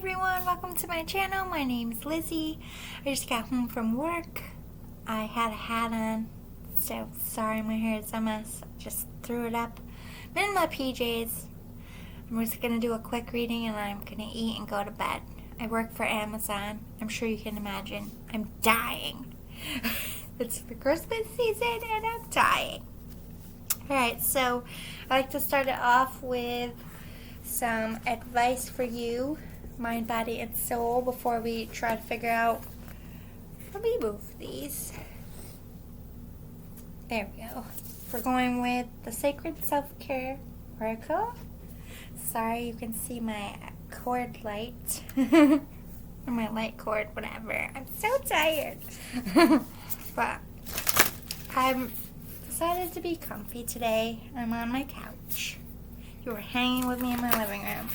everyone, welcome to my channel. My name is Lizzie. I just got home from work. I had a hat on, so sorry my hair is a mess. I just threw it up. I'm in my PJs. I'm just going to do a quick reading and I'm going to eat and go to bed. I work for Amazon. I'm sure you can imagine. I'm dying. It's the Christmas season and I'm dying. Alright, so I like to start it off with some advice for you, mind, body, and soul, before we try to figure out, let me move these. There we go. We're going with the Sacred Self-Care Oracle. Sorry, you can see my cord light. Or my light cord, whatever. I'm so tired. But I'm decided to be comfy today. I'm on my couch. You were hanging with me in my living room.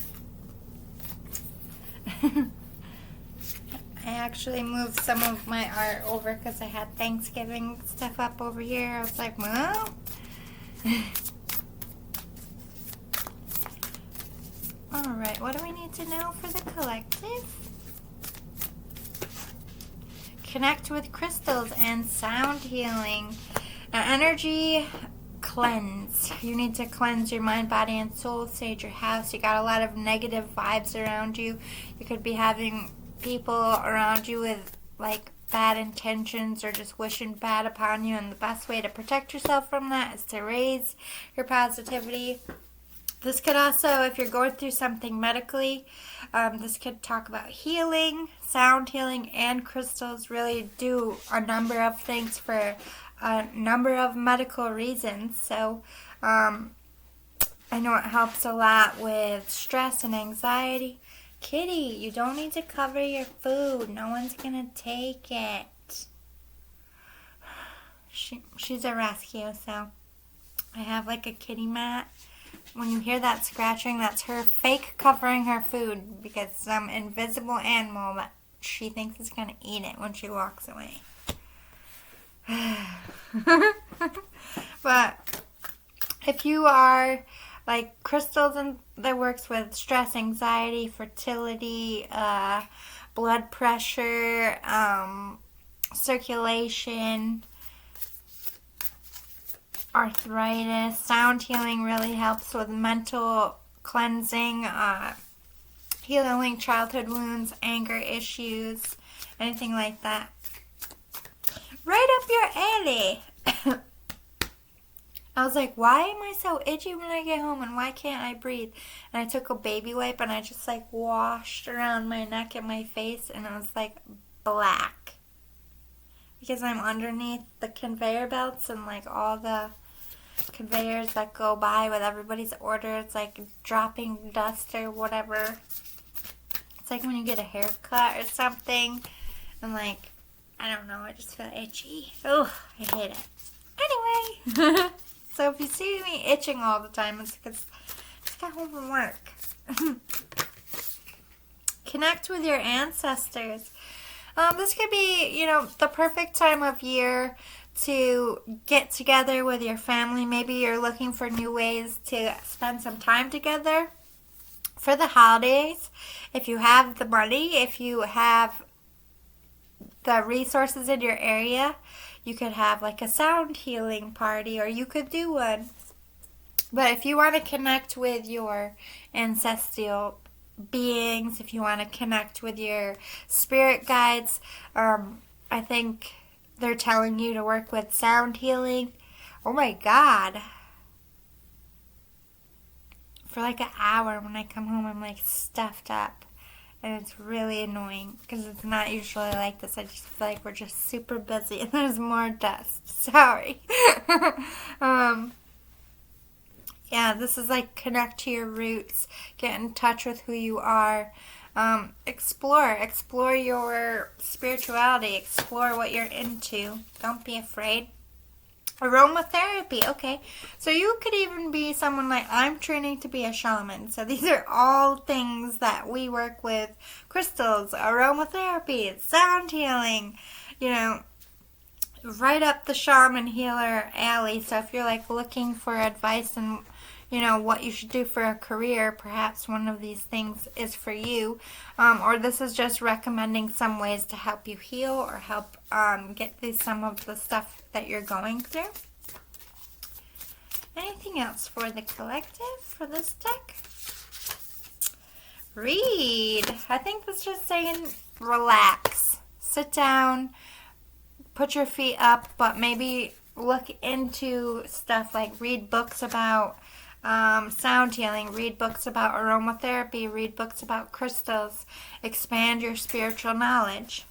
I actually moved some of my art over because I had Thanksgiving stuff up over here. I was like, well. Alright, what do we need to know for the collective? Connect with crystals and sound healing. Energy cleanse. You need to cleanse your mind, body, and soul. Sage your house. You got a lot of negative vibes around you. You could be having people around you with like bad intentions or just wishing bad upon you, and the best way to protect yourself from that is to raise your positivity. This could also, if you're going through something medically, this could talk about healing, sound healing, and crystals really do a number of things for a number of medical reasons. So I know it helps a lot with stress and anxiety. Kitty, you don't need to cover your food. No one's gonna take it. She's a rescue, so I have like a kitty mat. When you hear that scratching, that's her fake covering her food because some invisible animal that she thinks is gonna eat it when she walks away. But if you are like crystals and that works with stress, anxiety, fertility, blood pressure, circulation, arthritis, sound healing really helps with mental cleansing, healing childhood wounds, anger issues, anything like that. Right up your alley. I was like, why am I so itchy when I get home and why can't I breathe? And I took a baby wipe and I just like washed around my neck and my face and it was like black. Because I'm underneath the conveyor belts and like all the conveyors that go by with everybody's order. It's like dropping dust or whatever. It's like when you get a haircut or something and like, I don't know, I just feel itchy. Oh, I hate it. Anyway, so if you see me itching all the time, it's because I just got home from work. Connect with your ancestors. This could be, the perfect time of year to get together with your family. Maybe you're looking for new ways to spend some time together for the holidays. If you have the money, if you have the resources in your area, you could have like a sound healing party, or you could do one. But if you want to connect with your ancestral beings, if you want to connect with your spirit guides, I think they're telling you to work with sound healing. Oh my God. For like an hour when I come home, I'm like stuffed up. And it's really annoying because it's not usually like this. I just feel like we're just super busy and there's more dust. Sorry. Yeah, this is like connect to your roots. Get in touch with who you are. Explore your spirituality. Explore what you're into. Don't be afraid. Aromatherapy, okay. So you could even be someone like, I'm training to be a shaman. So these are all things that we work with. Crystals, aromatherapy, sound healing, right up the shaman healer alley. So if you're like looking for advice and what you should do for a career. Perhaps one of these things is for you. Or this is just recommending some ways to help you heal or help get through some of the stuff that you're going through. Anything else for the collective for this deck? Read. I think it's just saying relax. Sit down. Put your feet up, but maybe look into stuff like read books about sound healing, read books about aromatherapy, read books about crystals, expand your spiritual knowledge.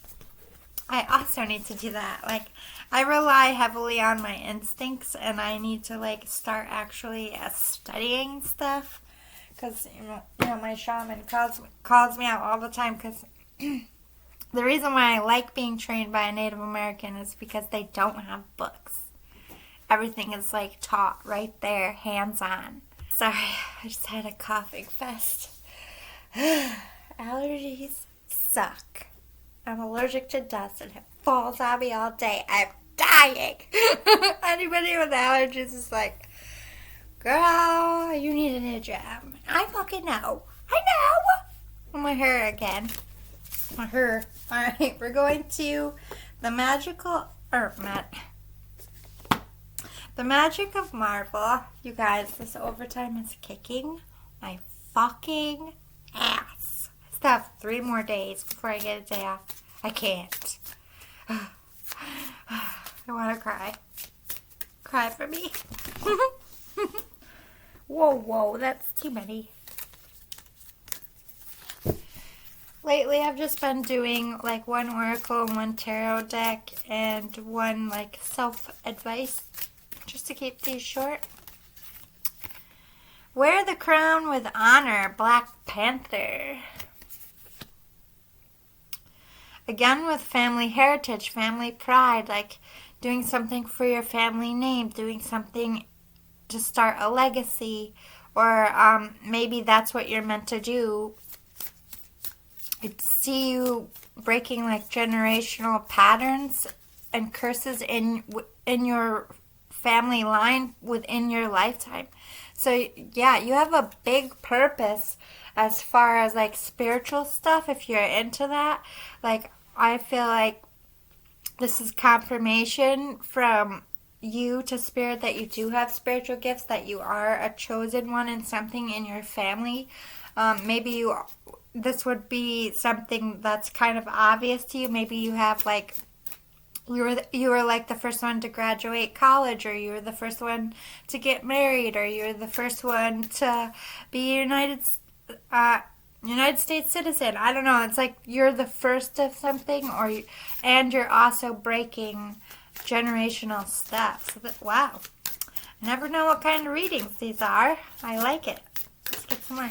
I also need to do that. Like, I rely heavily on my instincts, and I need to like start actually studying stuff, because my shaman calls me out all the time, because the reason why I like being trained by a Native American is because they don't have books. Everything is like taught right there, hands-on. Sorry, I just had a coughing fest. Allergies suck. I'm allergic to dust and it falls on me all day. I'm dying. Anybody with allergies is like, girl, you need a new job. I fucking know. I know. My hair again. My hair. Alright, we're going to the magic of Marvel. You guys, this overtime is kicking my fucking ass. I still have 3 more days before I get a day off. I can't. I want to cry. Cry for me. Whoa, that's too many. Lately, I've just been doing like 1 oracle, 1 tarot deck, and 1 like self-advice, just to keep these short. Wear the crown with honor, Black Panther. Again, with family heritage, family pride, like doing something for your family name, doing something to start a legacy, or maybe that's what you're meant to do. I see you breaking like generational patterns and curses in your family line within your lifetime. So yeah, you have a big purpose as far as like spiritual stuff. If you're into that, like I feel like this is confirmation from you to spirit that you do have spiritual gifts, that you are a chosen one in something in your family. Maybe this would be something that's kind of obvious to you. Maybe you have like, you were like the first one to graduate college, or you were the first one to get married, or you were the first one to be United States citizen. I don't know. It's like you're the first of something, and you're also breaking generational steps. Wow. I never know what kind of readings these are. I like it. Let's get some more.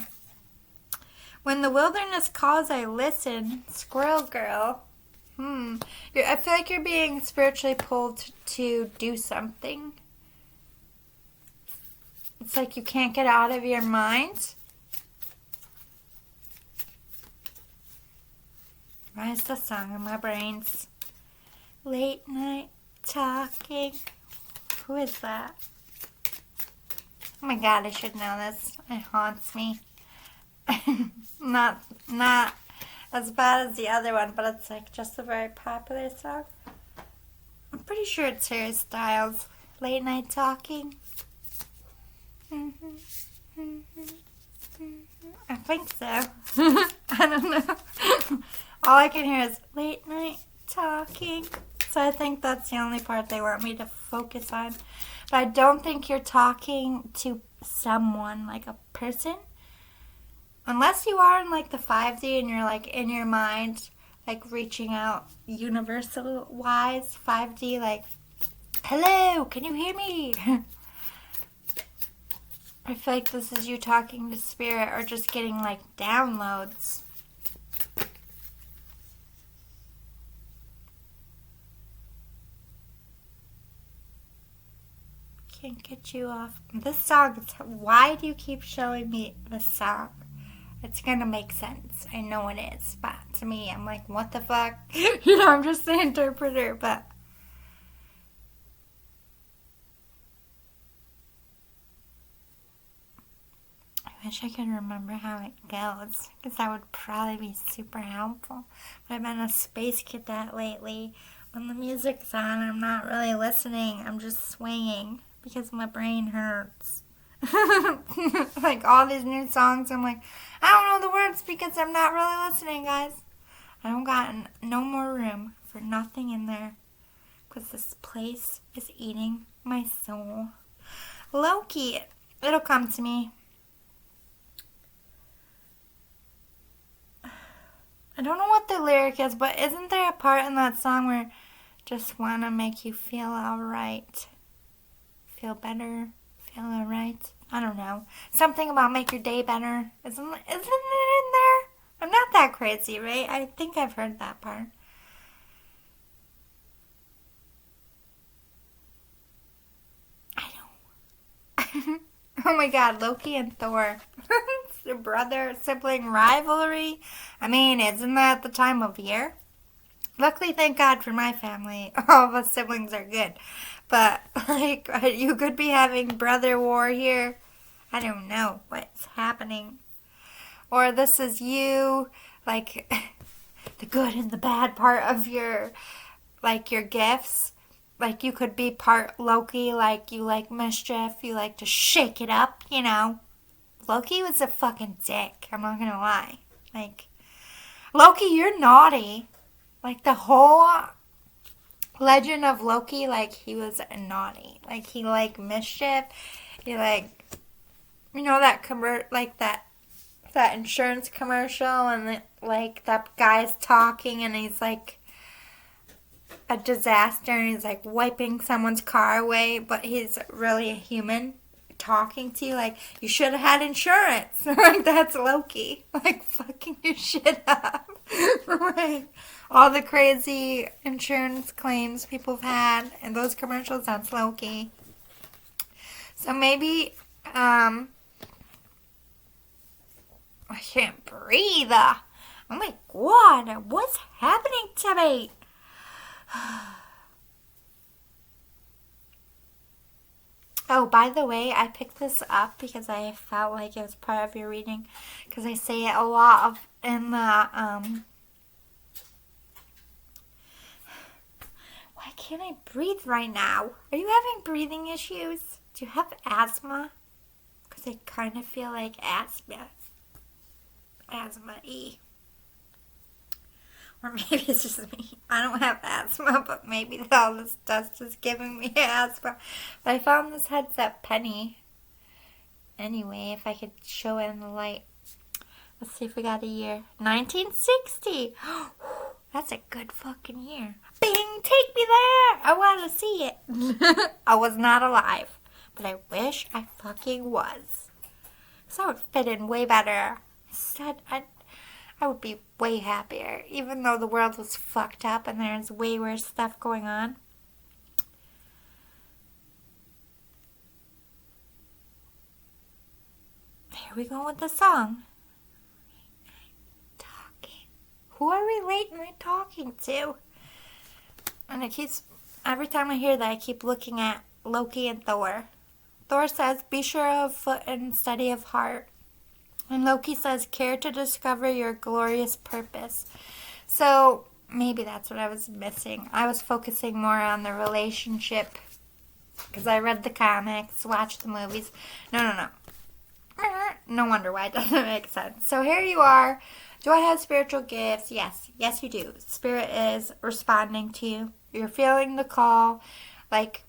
When the wilderness calls, I listen. Squirrel girl. I feel like you're being spiritually pulled to do something. It's like you can't get out of your mind. Why is the song in my brains? Late night talking. Who is that? Oh my god, I should know this. It haunts me. Not as bad as the other one, but it's like just a very popular song. I'm pretty sure it's Harry Styles. Late night talking. I think so. I don't know. All I can hear is late night talking. So I think that's the only part they want me to focus on. But I don't think you're talking to someone, like a person. Unless you are in like the 5D and you're like in your mind, like reaching out universal wise, 5D, like, hello, can you hear me? I feel like this is you talking to spirit or just getting like downloads. Can't get you off. This song, why do you keep showing me this song? It's gonna make sense. I know it is, but to me, I'm like, what the fuck? I'm just the interpreter, but wish I could remember how it goes, because that would probably be super helpful. But I've been a space cadet lately. When the music's on, I'm not really listening. I'm just swinging because my brain hurts. Like all these new songs, I'm like, I don't know the words because I'm not really listening, guys. I don't got no more room for nothing in there because this place is eating my soul. Loki, it'll come to me. I don't know what the lyric is, but isn't there a part in that song where just want to make you feel alright? Feel better? Feel alright? I don't know. Something about make your day better. Isn't it in there? I'm not that crazy, right? I think I've heard that part. I don't. Oh my god, Loki and Thor. It's their brother-sibling rivalry. I mean, isn't that the time of year? Luckily, thank God for my family, all of us siblings are good. But, like, you could be having brother war here. I don't know what's happening. Or this is you, like, the good and the bad part of your, like, your gifts. Like, you could be part Loki, like, you like mischief, you like to shake it up, you know. Loki was a fucking dick, I'm not gonna lie. Like, Loki, you're naughty. Like, the whole legend of Loki, like, he was naughty. Like, he liked mischief. He, like, you know, that that insurance commercial, and, like, that guy's talking, and he's, like, a disaster, and he's, like, wiping someone's car away, but he's really a human talking to you, like, you should have had insurance. Like, that's Loki. Like, fucking your shit up. Like, all the crazy insurance claims people have had and those commercials, that's Loki. So maybe, I can't breathe. Oh my god, what's happening to me? Oh, by the way, I picked this up because I felt like it was part of your reading, because I say it a lot in the, why can't I breathe right now? Are you having breathing issues? Do you have asthma? Because I kind of feel like asthma-y. Or maybe it's just me. I don't have asthma, but maybe all this dust is giving me asthma. But I found this headset penny. Anyway, if I could show it in the light. Let's see if we got a year. 1960! That's a good fucking year. Bing! Take me there! I want to see it. I was not alive. But I wish I fucking was. So I would fit in way better. Instead, I would be way happier, even though the world was fucked up and there's way worse stuff going on. Here we go with the song. Talking. Who are we late night talking to? And it keeps, every time I hear that, I keep looking at Loki and Thor. Thor says, be sure of foot and steady of heart. And Loki says, care to discover your glorious purpose. So maybe that's what I was missing. I was focusing more on the relationship because I read the comics, watched the movies. No. No wonder why it doesn't make sense. So here you are. Do I have spiritual gifts? Yes. Yes, you do. Spirit is responding to you. You're feeling the call. Like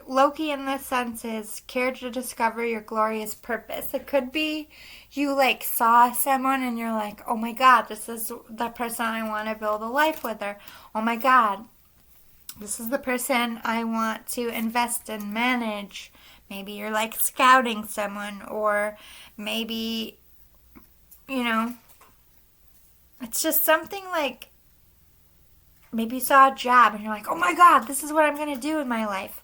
Loki in this sense is care to discover your glorious purpose. It could be you like saw someone and you're like, oh my god, this is the person I want to build a life with, or oh my god, this is the person I want to invest and manage. Maybe you're like scouting someone, or maybe, you know, it's just something like, maybe you saw a job and you're like, oh my god, this is what I'm going to do in my life.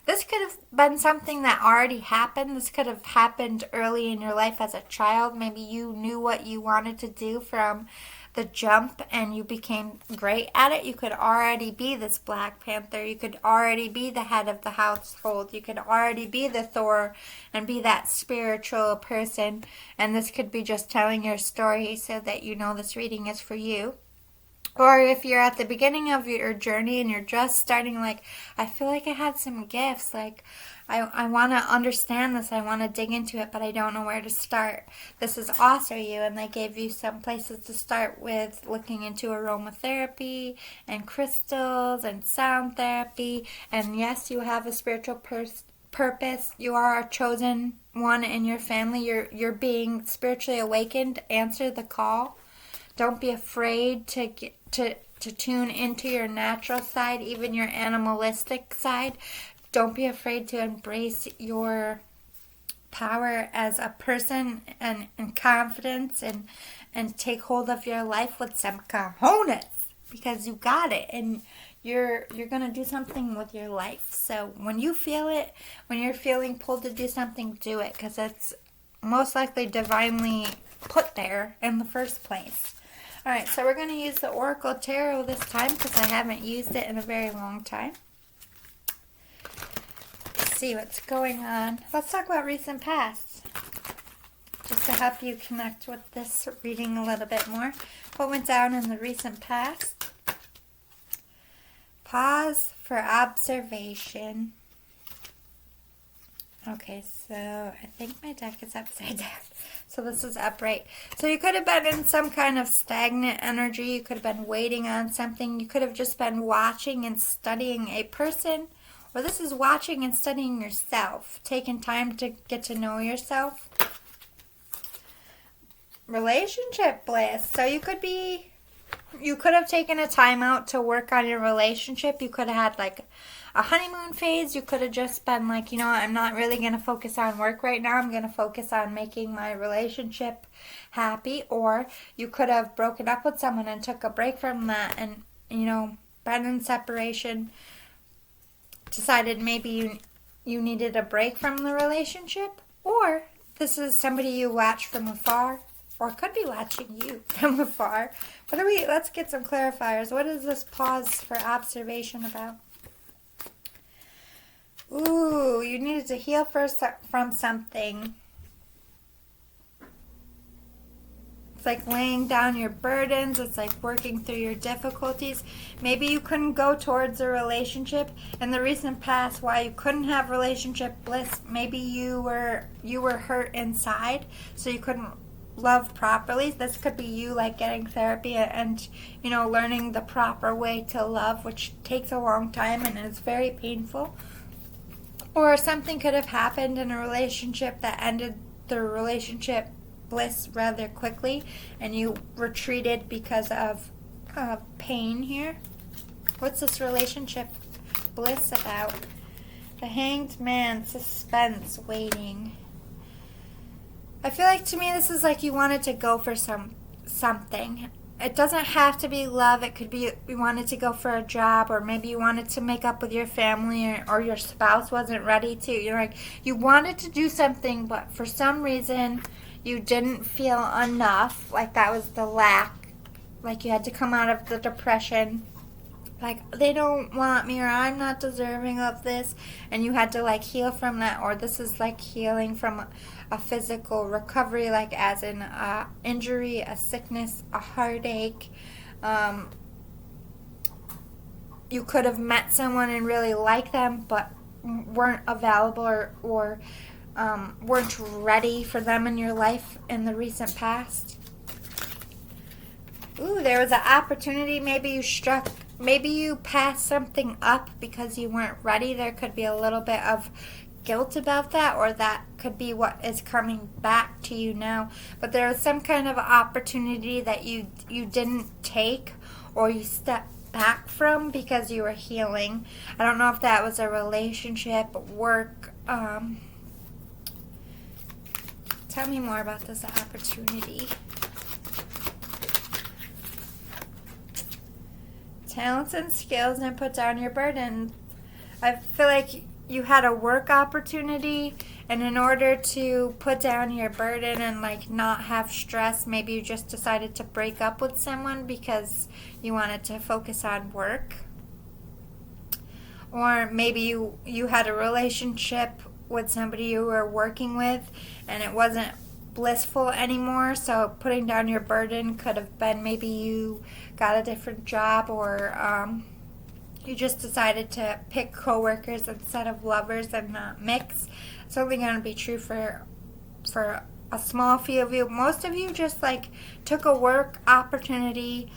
This could have been something that already happened. This could have happened early in your life as a child. Maybe you knew what you wanted to do from the jump and you became great at it, you could already be this Black Panther. You could already be the head of the household. You could already be the Thor and be that spiritual person. And this could be just telling your story so that you know this reading is for you. Or if you're at the beginning of your journey and you're just starting, like, I feel like I have some gifts, like, I want to understand this, I want to dig into it, but I don't know where to start. This is also you, and they gave you some places to start with, looking into aromatherapy and crystals and sound therapy. And yes, you have a spiritual purpose. You are a chosen one in your family. You're being spiritually awakened. Answer the call. Don't be afraid to tune into your natural side, even your animalistic side. Don't be afraid to embrace your power as a person and confidence and take hold of your life with some cojones, because you got it and you're going to do something with your life. So when you feel it, when you're feeling pulled to do something, do it, because it's most likely divinely put there in the first place. All right, so we're going to use the Oracle Tarot this time because I haven't used it in a very long time. Let's see what's going on. Let's talk about recent past, just to help you connect with this reading a little bit more. What went down in the recent past? Pause for observation. Okay, so I think my deck is upside down. So this is upright. So you could have been in some kind of stagnant energy. You could have been waiting on something. You could have just been watching and studying a person. Or this is watching and studying yourself. Taking time to get to know yourself. Relationship bliss. So you could have taken a time out to work on your relationship. You could have had like a honeymoon phase. You could have just been like, I'm not really going to focus on work right now. I'm going to focus on making my relationship happy. Or you could have broken up with someone and took a break from that and, been in separation. Decided maybe you needed a break from the relationship. Or this is somebody you watch from afar. Or could be watching you from afar. Let's get some clarifiers. What is this pause for observation about? Ooh, you needed to heal from something. It's like laying down your burdens. It's like working through your difficulties. Maybe you couldn't go towards a relationship in the recent past. Why you couldn't have relationship bliss? Maybe you were hurt inside, so you couldn't love properly. This could be you like getting therapy and learning the proper way to love, which takes a long time and is very painful. Or something could have happened in a relationship that ended the relationship bliss rather quickly and you retreated because of pain here. What's this relationship bliss about? The Hanged Man, suspense, waiting. I feel like to me this is like you wanted to go for something. It doesn't have to be love. It could be you wanted to go for a job, or maybe you wanted to make up with your family, or your spouse wasn't ready to. You wanted to do something, but for some reason you didn't feel enough. Like that was the lack. Like you had to come out of the depression. Like they don't want me, or I'm not deserving of this, and you had to like heal from that. Or this is like healing from a physical recovery, like as in injury, a sickness, a heartache. You could have met someone and really liked them, but weren't available or weren't ready for them in your life in the recent past. Ooh, there was an opportunity. Maybe you passed something up because you weren't ready. There could be a little bit of guilt about that, or that could be what is coming back to you now. But there was some kind of opportunity that you didn't take, or you stepped back from because you were healing. I don't know if that was a relationship, work. Tell me more about this opportunity. Talents and skills, and put down your burden. I feel like you had a work opportunity And in order to put down your burden and like not have stress, maybe you just decided to break up with someone because you wanted to focus on work. Or maybe you had a relationship with somebody you were working with and it wasn't blissful anymore, so putting down your burden could have been maybe you got a different job, or you just decided to pick coworkers instead of lovers and not mix. It's only going to be true for a small few of you. Most of you just like took a work opportunity,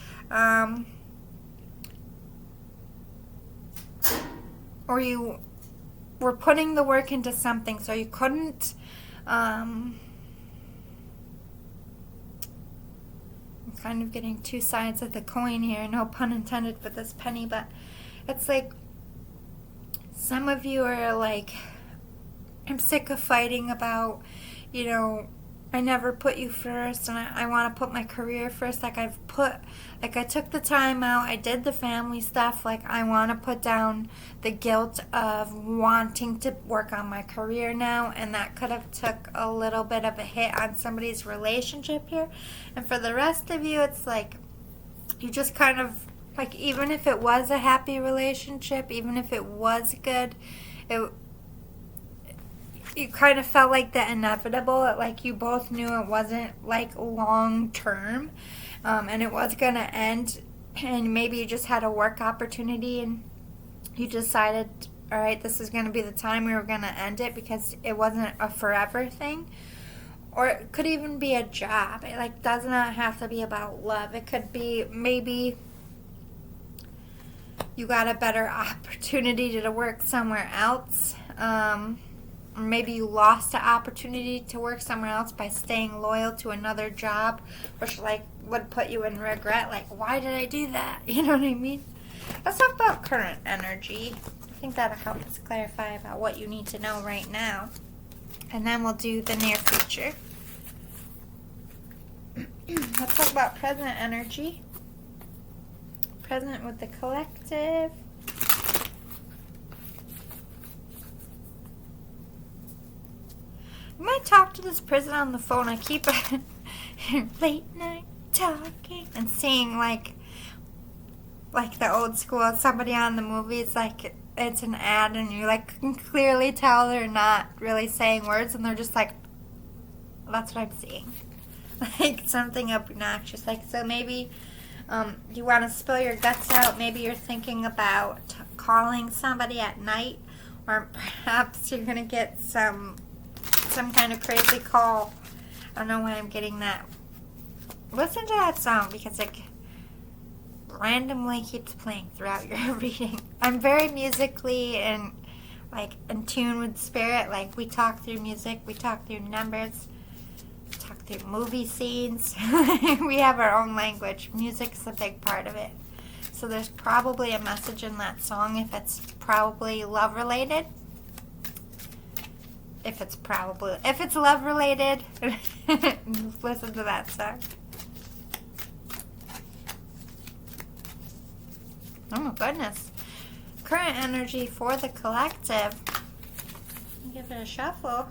or you were putting the work into something, so you couldn't. I'm kind of getting two sides of the coin here, no pun intended with this penny, but it's like some of you are like, I'm sick of fighting about, I never put you first, and I want to put my career first. I took the time out, I did the family stuff, like I want to put down the guilt of wanting to work on my career now, and that could have took a little bit of a hit on somebody's relationship here. And for the rest of you, it's like, you just kind of, like, even if it was a happy relationship, even if it was good, you kind of felt like the inevitable, like you both knew it wasn't like long term, and it was going to end, and maybe you just had a work opportunity and you decided, all right, this is going to be the time we were going to end it because it wasn't a forever thing. Or it could even be a job. It like does not have to be about love. It could be maybe you got a better opportunity to work somewhere else. Or maybe you lost the opportunity to work somewhere else by staying loyal to another job, which like would put you in regret. Like, why did I do that? You know what I mean? Let's talk about current energy. I think that'll help us clarify about what you need to know right now. And then we'll do the near future. Let's talk about present energy. Present with the collective. I might talk to this prison on the phone. I keep late night talking and seeing like the old school, somebody on the movies, like it's an ad and you like can clearly tell they're not really saying words and they're just like, that's what I'm seeing. Like something obnoxious. Like, so maybe you want to spill your guts out. Maybe you're thinking about calling somebody at night, or perhaps you're going to get some kind of crazy call. I don't know why I'm getting that. Listen to that song because it randomly keeps playing throughout your reading. I'm very musically and like in tune with spirit. Like we talk through music, we talk through numbers, we talk through movie scenes. We have our own language. Music's a big part of it. So there's probably a message in that song if it's probably love related. If it's love related, listen to that song. Oh my goodness. Current energy for the collective. Give it a shuffle.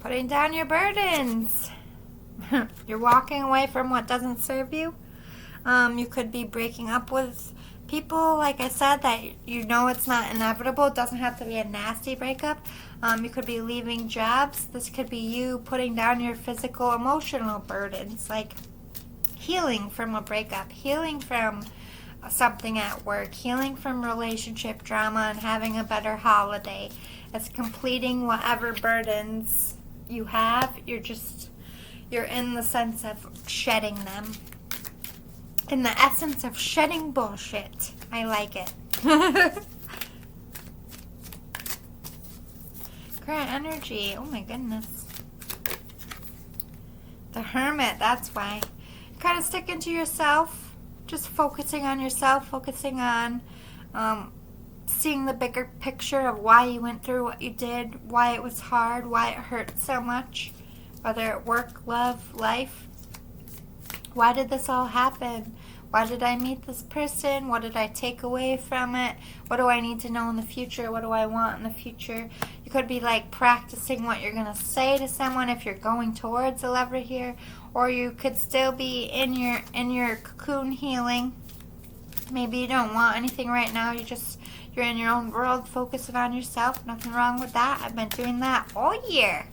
Putting down your burdens. You're walking away from what doesn't serve you. You could be breaking up with people, like I said, that you know it's not inevitable. It doesn't have to be a nasty breakup. You could be leaving jobs. This could be you putting down your physical, emotional burdens, like healing from a breakup, healing from something at work, healing from relationship drama, and having a better holiday. It's completing whatever burdens you have. You're in the sense of shedding them. In the essence of shedding bullshit. I like it. Current energy. Oh my goodness. The Hermit. That's why. Kind of sticking to yourself. Just focusing on yourself. Focusing on seeing the bigger picture of why you went through what you did. Why it was hard. Why it hurt so much. whether at work, love, life. Why did this all happen? Why did I meet this person? What did I take away from it? What do I need to know in the future? What do I want in the future? You could be like practicing what you're going to say to someone if you're going towards a lover here, or you could still be in your cocoon healing. Maybe you don't want anything right now. You're in your own world, focusing on yourself. Nothing wrong with that. I've been doing that all year.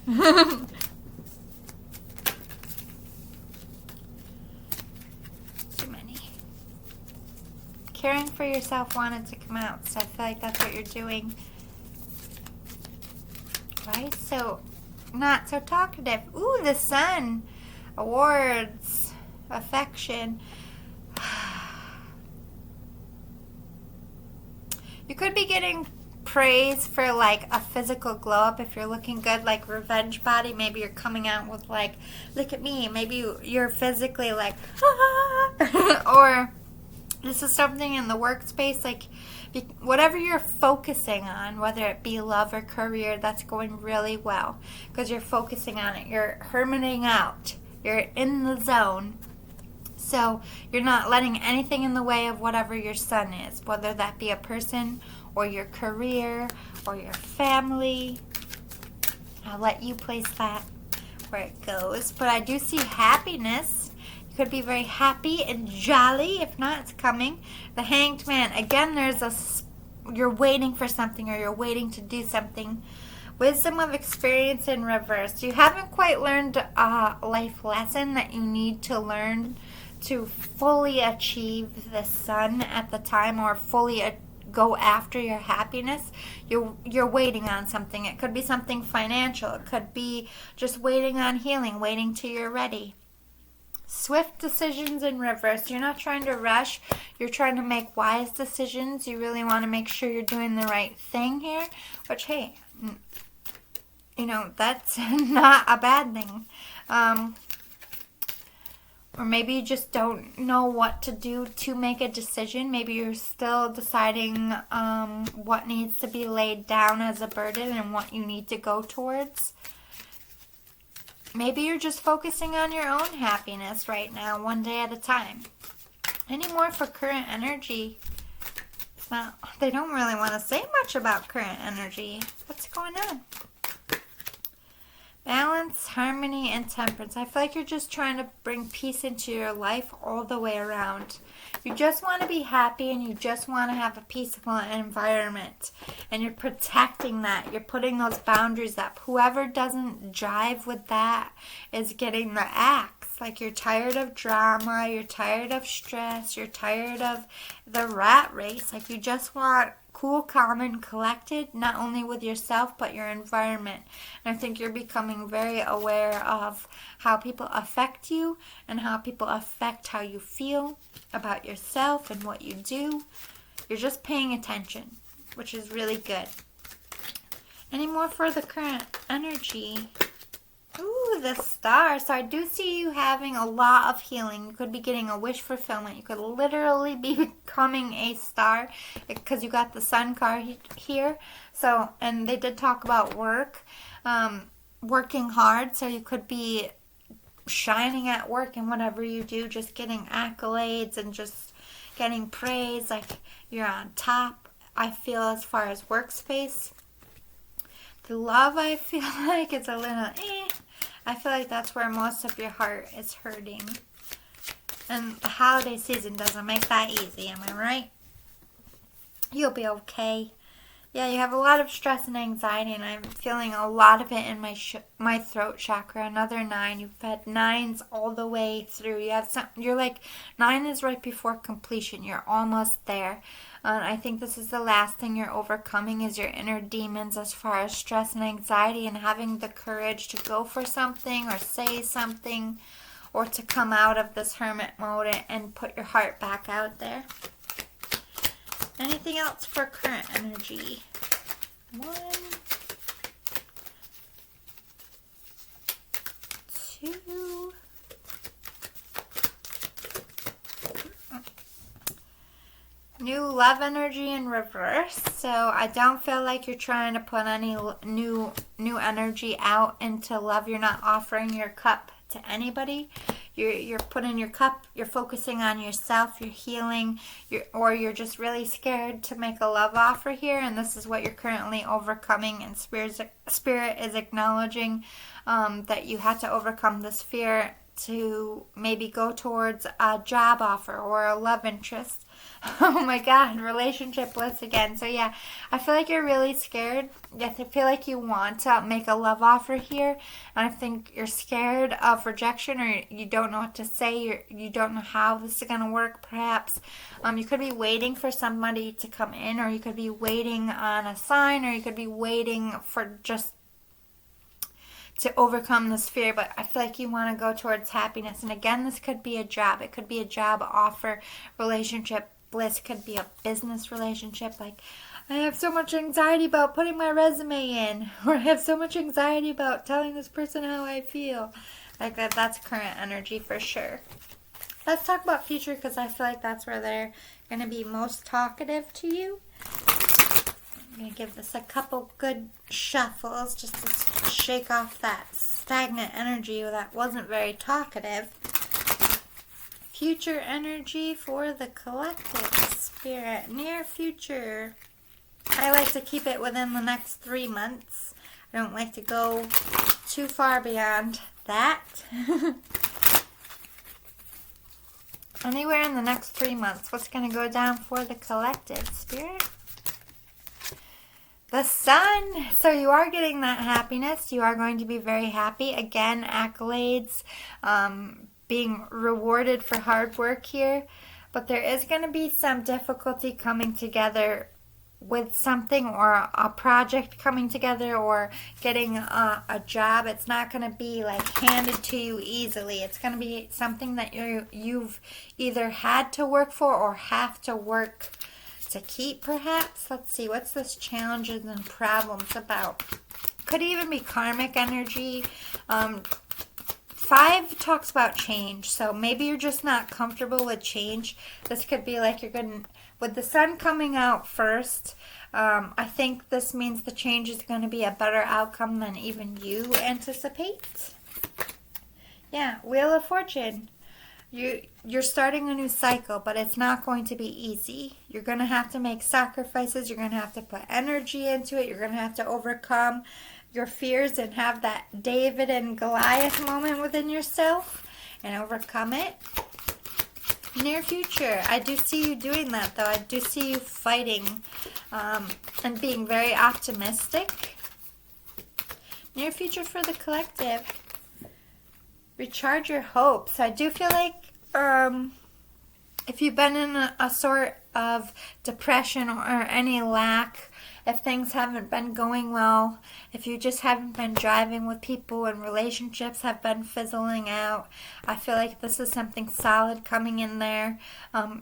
Caring for yourself wanted to come out, so I feel like that's what you're doing. Right? So, not so talkative. Ooh, the sun. Awards. Affection. You could be getting praise for like a physical glow up if you're looking good, like revenge body. Maybe you're coming out with like, look at me. Maybe you're physically like, or this is something in the workspace, like whatever you're focusing on, whether it be love or career, that's going really well because you're focusing on it. You're hermiting out. You're in the zone. So you're not letting anything in the way of whatever your sun is, whether that be a person or your career or your family. I'll let you place that where it goes. But I do see happiness. You could be very happy and jolly. If not, it's coming. The Hanged Man. Again, you're waiting for something or you're waiting to do something. Wisdom of experience in reverse. You haven't quite learned a life lesson that you need to learn to fully achieve the sun at the time or fully go after your happiness. You're waiting on something. It could be something financial. It could be just waiting on healing, waiting till you're ready. Swift decisions in reverse. You're not trying to rush. You're trying to make wise decisions. You really want to make sure you're doing the right thing here. Which, hey, that's not a bad thing. Or maybe you just don't know what to do to make a decision. Maybe you're still deciding what needs to be laid down as a burden and what you need to go towards. Maybe you're just focusing on your own happiness right now, one day at a time. Any more for current energy? They don't really want to say much about current energy. What's going on? Balance, harmony, and temperance. I feel like you're just trying to bring peace into your life all the way around. You just want to be happy and you just want to have a peaceful environment. And you're protecting that. You're putting those boundaries up. Whoever doesn't jive with that is getting the axe. Like you're tired of drama, you're tired of stress, you're tired of the rat race. Like you just want cool, calm, and collected, not only with yourself, but your environment. And I think you're becoming very aware of how people affect you and how people affect how you feel about yourself and what you do. You're just paying attention, which is really good. Any more for the current energy? Ooh, the Star. So I do see you having a lot of healing. You could be getting a wish fulfillment. You could literally be becoming a star because you got the Sun card here. So, and they did talk about work, working hard. So you could be shining at work and whatever you do, just getting accolades and just getting praise. Like you're on top, I feel, as far as workspace. The love, I feel like it's a little I feel like that's where most of your heart is hurting. And the holiday season doesn't make that easy, am I right? You'll be okay. Yeah, you have a lot of stress and anxiety, and I'm feeling a lot of it in my throat chakra. Another 9. You've had 9s all the way through. You're like 9 is right before completion. You're almost there. I think this is the last thing you're overcoming is your inner demons as far as stress and anxiety, and having the courage to go for something or say something or to come out of this hermit mode and put your heart back out there. Anything else for current energy? 1, 2. New love energy in reverse. So I don't feel like you're trying to put any new energy out into love. You're not offering your cup to anybody. You're putting your cup. You're focusing on yourself. You're healing. You're just really scared to make a love offer here, and this is what you're currently overcoming. And spirit is acknowledging that you had to overcome this fear to maybe go towards a job offer or a love interest. Oh my God, relationship bliss again. So yeah, I feel like you're really scared. I feel like you want to make a love offer here, and I think you're scared of rejection, or you don't know what to say. You don't know how this is going to work, perhaps. You could be waiting for somebody to come in, or you could be waiting on a sign, or you could be waiting for just to overcome this fear, but I feel like you want to go towards happiness. And again, this could be a job. It could be a job offer, relationship bliss, could be a business relationship. Like, I have so much anxiety about putting my resume in, or I have so much anxiety about telling this person how I feel. Like that's current energy for sure. Let's talk about future, because I feel like that's where they're going to be most talkative to you. I'm going to give this a couple good shuffles just to shake off that stagnant energy that wasn't very talkative. Future energy for the collective spirit. Near future. I like to keep it within the next 3 months. I don't like to go too far beyond that. Anywhere in the next 3 months. What's going to go down for the collective spirit? The sun. So you are getting that happiness. You are going to be very happy. Again, accolades, being rewarded for hard work here. But there is going to be some difficulty coming together with something, or a project coming together, or getting a job. It's not going to be like handed to you easily. It's going to be something that you've either had to work for or have to work to keep, perhaps. Let's see, what's this challenges and problems about? Could even be karmic energy. 5 talks about change, so maybe you're just not comfortable with change. This could be like you're going, with the sun coming out first, I think this means the change is going to be a better outcome than even you anticipate. Yeah, Wheel of Fortune. You're starting a new cycle, but it's not going to be easy. You're going to have to make sacrifices. You're going to have to put energy into it. You're going to have to overcome your fears and have that David and Goliath moment within yourself and overcome it. Near future, I do see you doing that, though. I do see you fighting and being very optimistic. Near future for the collective. Recharge your hopes. I do feel like if you've been in a sort of depression or any lack, if things haven't been going well, if you just haven't been driving with people and relationships have been fizzling out, I feel like this is something solid coming in there.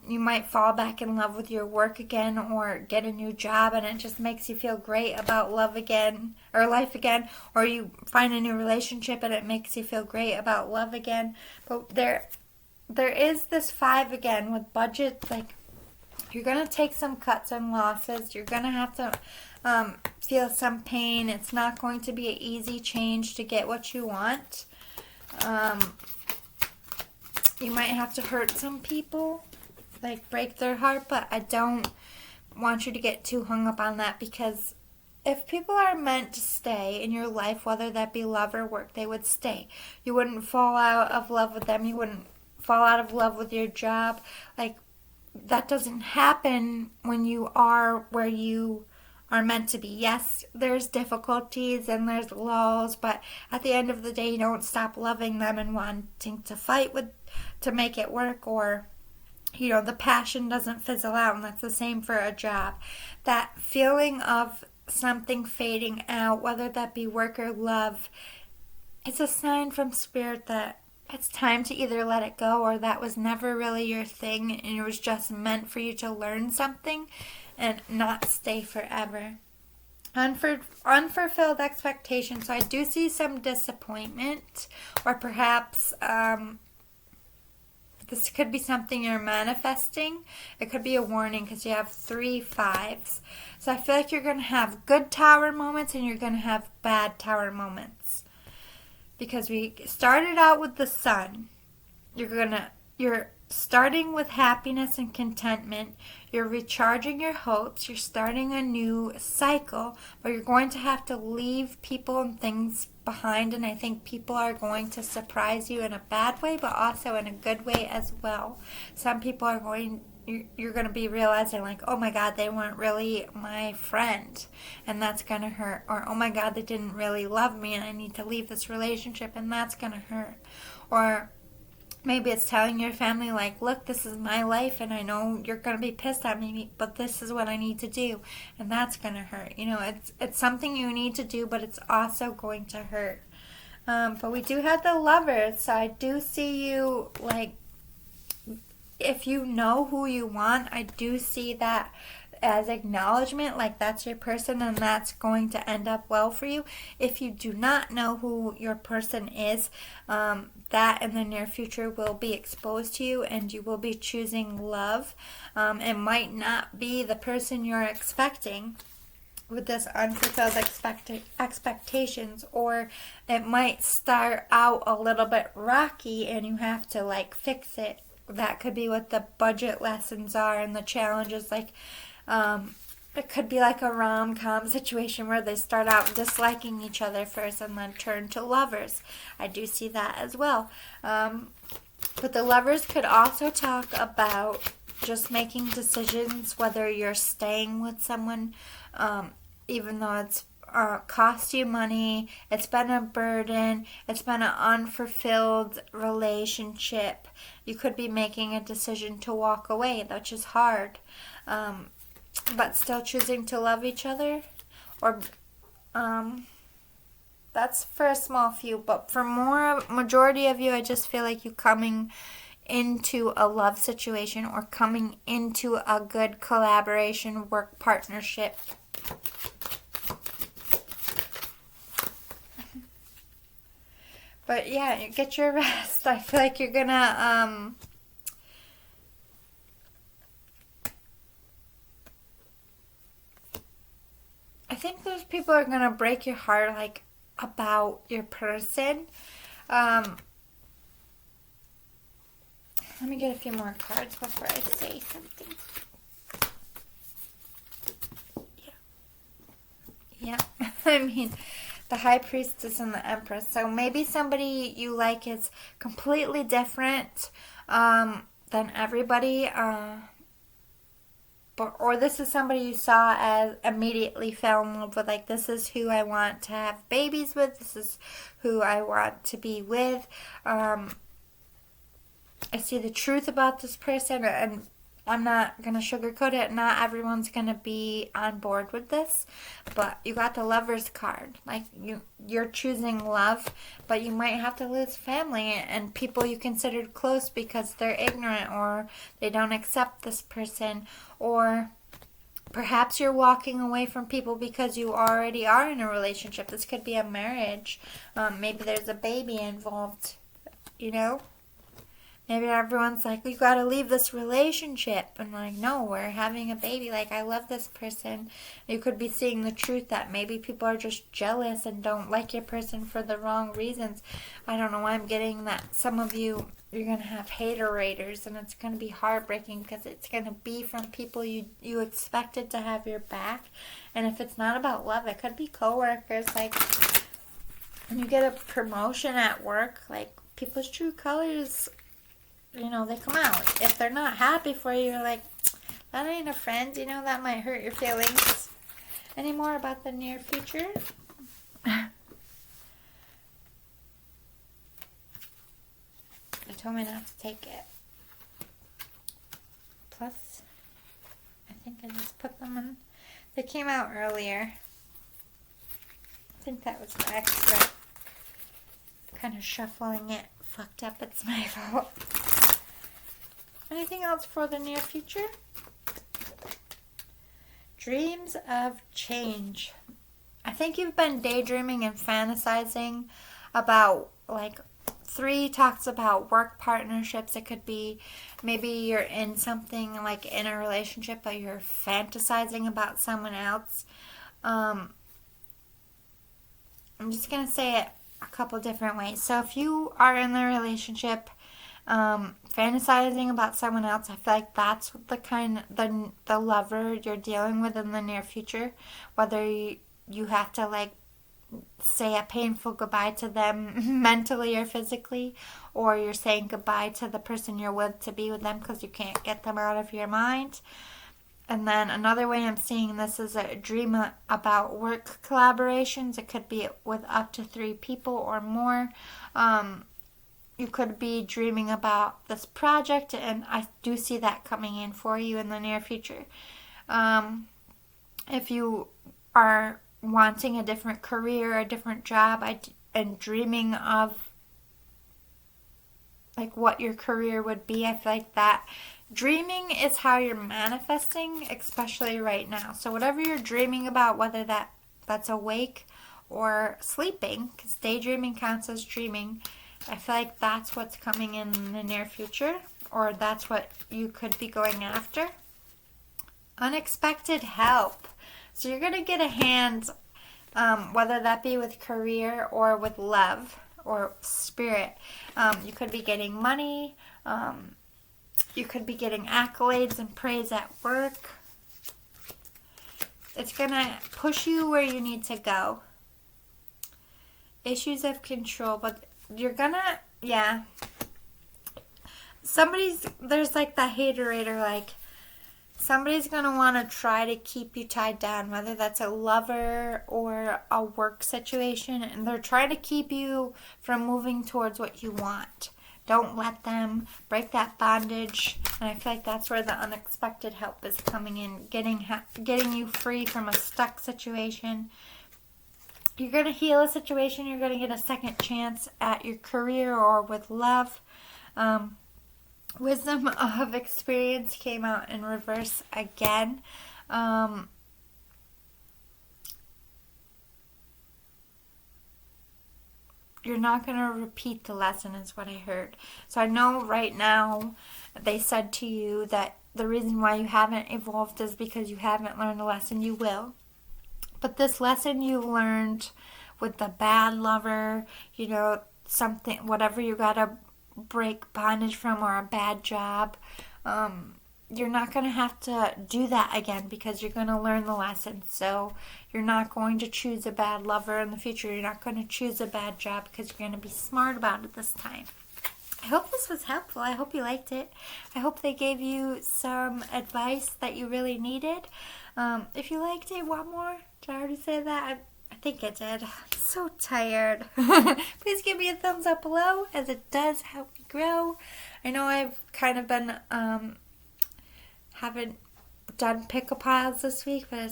You might fall back in love with your work again, or get a new job and it just makes you feel great about love again, or life again, or you find a new relationship and it makes you feel great about love again. But there is this 5 again with budget. Like, you're going to take some cuts and losses. You're going to have to feel some pain. It's not going to be an easy change to get what you want. You might have to hurt some people, like break their heart, but I don't want you to get too hung up on that, because if people are meant to stay in your life, whether that be love or work, they would stay. You wouldn't fall out of love with them. You wouldn't fall out of love with your job. Like, that doesn't happen when you are where you are meant to be. Yes, there's difficulties and there's lulls, but at the end of the day, you don't stop loving them and wanting to fight to make it work, or the passion doesn't fizzle out. And that's the same for a job. That feeling of something fading out, whether that be work or love, it's a sign from spirit that it's time to either let it go, or that was never really your thing and it was just meant for you to learn something and not stay forever. Unfulfilled expectations. So I do see some disappointment, or perhaps This could be something you're manifesting. It could be a warning because you have 3 5s. So I feel like you're going to have good tower moments and you're going to have bad tower moments. Because we started out with the sun. You're starting with happiness and contentment. You're recharging your hopes. You're starting a new cycle, but you're going to have to leave people and things behind, and I think people are going to surprise you in a bad way, but also in a good way as well. Some people are you're going to be realizing like, oh my God, they weren't really my friend, and that's going to hurt. Or, oh my God, they didn't really love me and I need to leave this relationship, and that's going to hurt. Or maybe it's telling your family like, look, this is my life and I know you're going to be pissed at me, but this is what I need to do, and that's going to hurt. It's something you need to do, but it's also going to hurt. But we do have the Lovers, so I do see you like, if you know who you want, I do see that as acknowledgement, like that's your person and that's going to end up well for you. If you do not know who your person is, that in the near future will be exposed to you and you will be choosing love. It might not be the person you're expecting with this unfulfilled expectations, or it might start out a little bit rocky and you have to like fix it. That could be what the budget lessons are and the challenges. Like, it could be like a rom-com situation where they start out disliking each other first and then turn to lovers. I do see that as well. But the Lovers could also talk about just making decisions whether you're staying with someone, even though it's cost you money, it's been a burden, it's been an unfulfilled relationship. You could be making a decision to walk away, which is hard, but still choosing to love each other. Or that's for a small few, but for majority of you, I just feel like you coming into a love situation or coming into a good collaboration, work partnership. But yeah, get your rest. I feel like you're gonna, I think those people are gonna break your heart, like, about your person. Let me get a few more cards before I say something. Yeah. I mean, the High Priestess and the Empress. So maybe somebody you like is completely different than everybody. Or this is somebody you saw as immediately fell in love with. Like, this is who I want to have babies with. This is who I want to be with. I see the truth about this person, and I'm not going to sugarcoat it. Not everyone's going to be on board with this, but you got the Lovers card. Like, you're choosing love, but you might have to lose family and people you considered close because they're ignorant or they don't accept this person. Or perhaps you're walking away from people because you already are in a relationship. This could be a marriage. Maybe there's a baby involved, Maybe everyone's like, you gotta leave this relationship. And like, no, we're having a baby. Like, I love this person. You could be seeing the truth that maybe people are just jealous and don't like your person for the wrong reasons. I don't know why I'm getting that. Some of you're gonna have hater-raters, and it's gonna be heartbreaking because it's gonna be from people you expected to have your back. And if it's not about love, it could be coworkers. Like, when you get a promotion at work, like, people's true colors, they come out. If they're not happy for you, you're like, that ain't a friend, that might hurt your feelings. Any more about the near future? They told me not to take it. Plus, I think I just put them in. They came out earlier. I think that was the extra. Kind of shuffling it. Fucked up. It's my fault. Anything else for the near future? Dreams of change. I think you've been daydreaming and fantasizing about, like, 3 talks about work partnerships. It could be maybe you're in something like in a relationship, but you're fantasizing about someone else. I'm just going to say it a couple different ways. So if you are in a relationship, fantasizing about someone else, I feel like that's the lover you're dealing with in the near future. Whether you have to like say a painful goodbye to them mentally or physically, or you're saying goodbye to the person you're with to be with them because you can't get them out of your mind. And then another way I'm seeing this is a dream about work collaborations. It could be with up to 3 people or more. You could be dreaming about this project, and I do see that coming in for you in the near future. If you are wanting a different career, a different job, and dreaming of like what your career would be, I feel like that dreaming is how you're manifesting, especially right now. So whatever you're dreaming about, whether that's awake or sleeping, because daydreaming counts as dreaming, I feel like that's what's coming in the near future, or that's what you could be going after. Unexpected help. So you're going to get a hand, whether that be with career or with love or spirit. You could be getting money. You could be getting accolades and praise at work. It's going to push you where you need to go. Issues of control, but you're gonna, there's like that haterator, like somebody's gonna want to try to keep you tied down, whether that's a lover or a work situation, and they're trying to keep you from moving towards what you want. Don't let them break that bondage, and I feel like that's where the unexpected help is coming in, getting you free from a stuck situation. You're going to heal a situation. You're going to get a second chance at your career or with love. Wisdom of experience came out in reverse again. You're not going to repeat the lesson is what I heard. So I know right now they said to you that the reason why you haven't evolved is because you haven't learned a lesson. You will. But this lesson you learned with the bad lover, something, whatever you got to break bondage from, or a bad job, you're not going to have to do that again because you're going to learn the lesson. So you're not going to choose a bad lover in the future. You're not going to choose a bad job because you're going to be smart about it this time. I hope this was helpful. I hope you liked it. I hope they gave you some advice that you really needed. If you liked it, want more? Did I already say that? I think I did. I'm so tired. Please give me a thumbs up below, as it does help me grow. I know I've kind of been haven't done pick-a-piles this week, but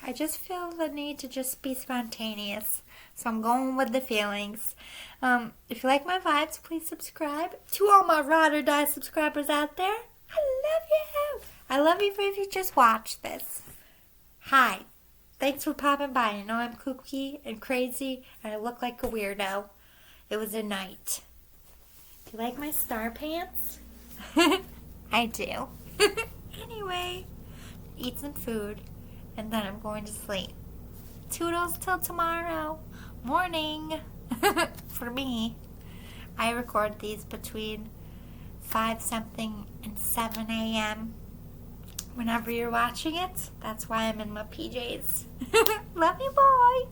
I just feel the need to just be spontaneous. So I'm going with the feelings. If you like my vibes, please subscribe. To all my ride or die subscribers out there, I love you. I love you if you just watched this. Hi. Thanks for popping by. I know I'm kooky and crazy and I look like a weirdo. It was a night. Do you like my star pants? I do. Anyway, eat some food and then I'm going to sleep. Toodles till tomorrow morning. For me, I record these between 5-something and 7 a.m. Whenever you're watching it, that's why I'm in my PJs. Love you, bye.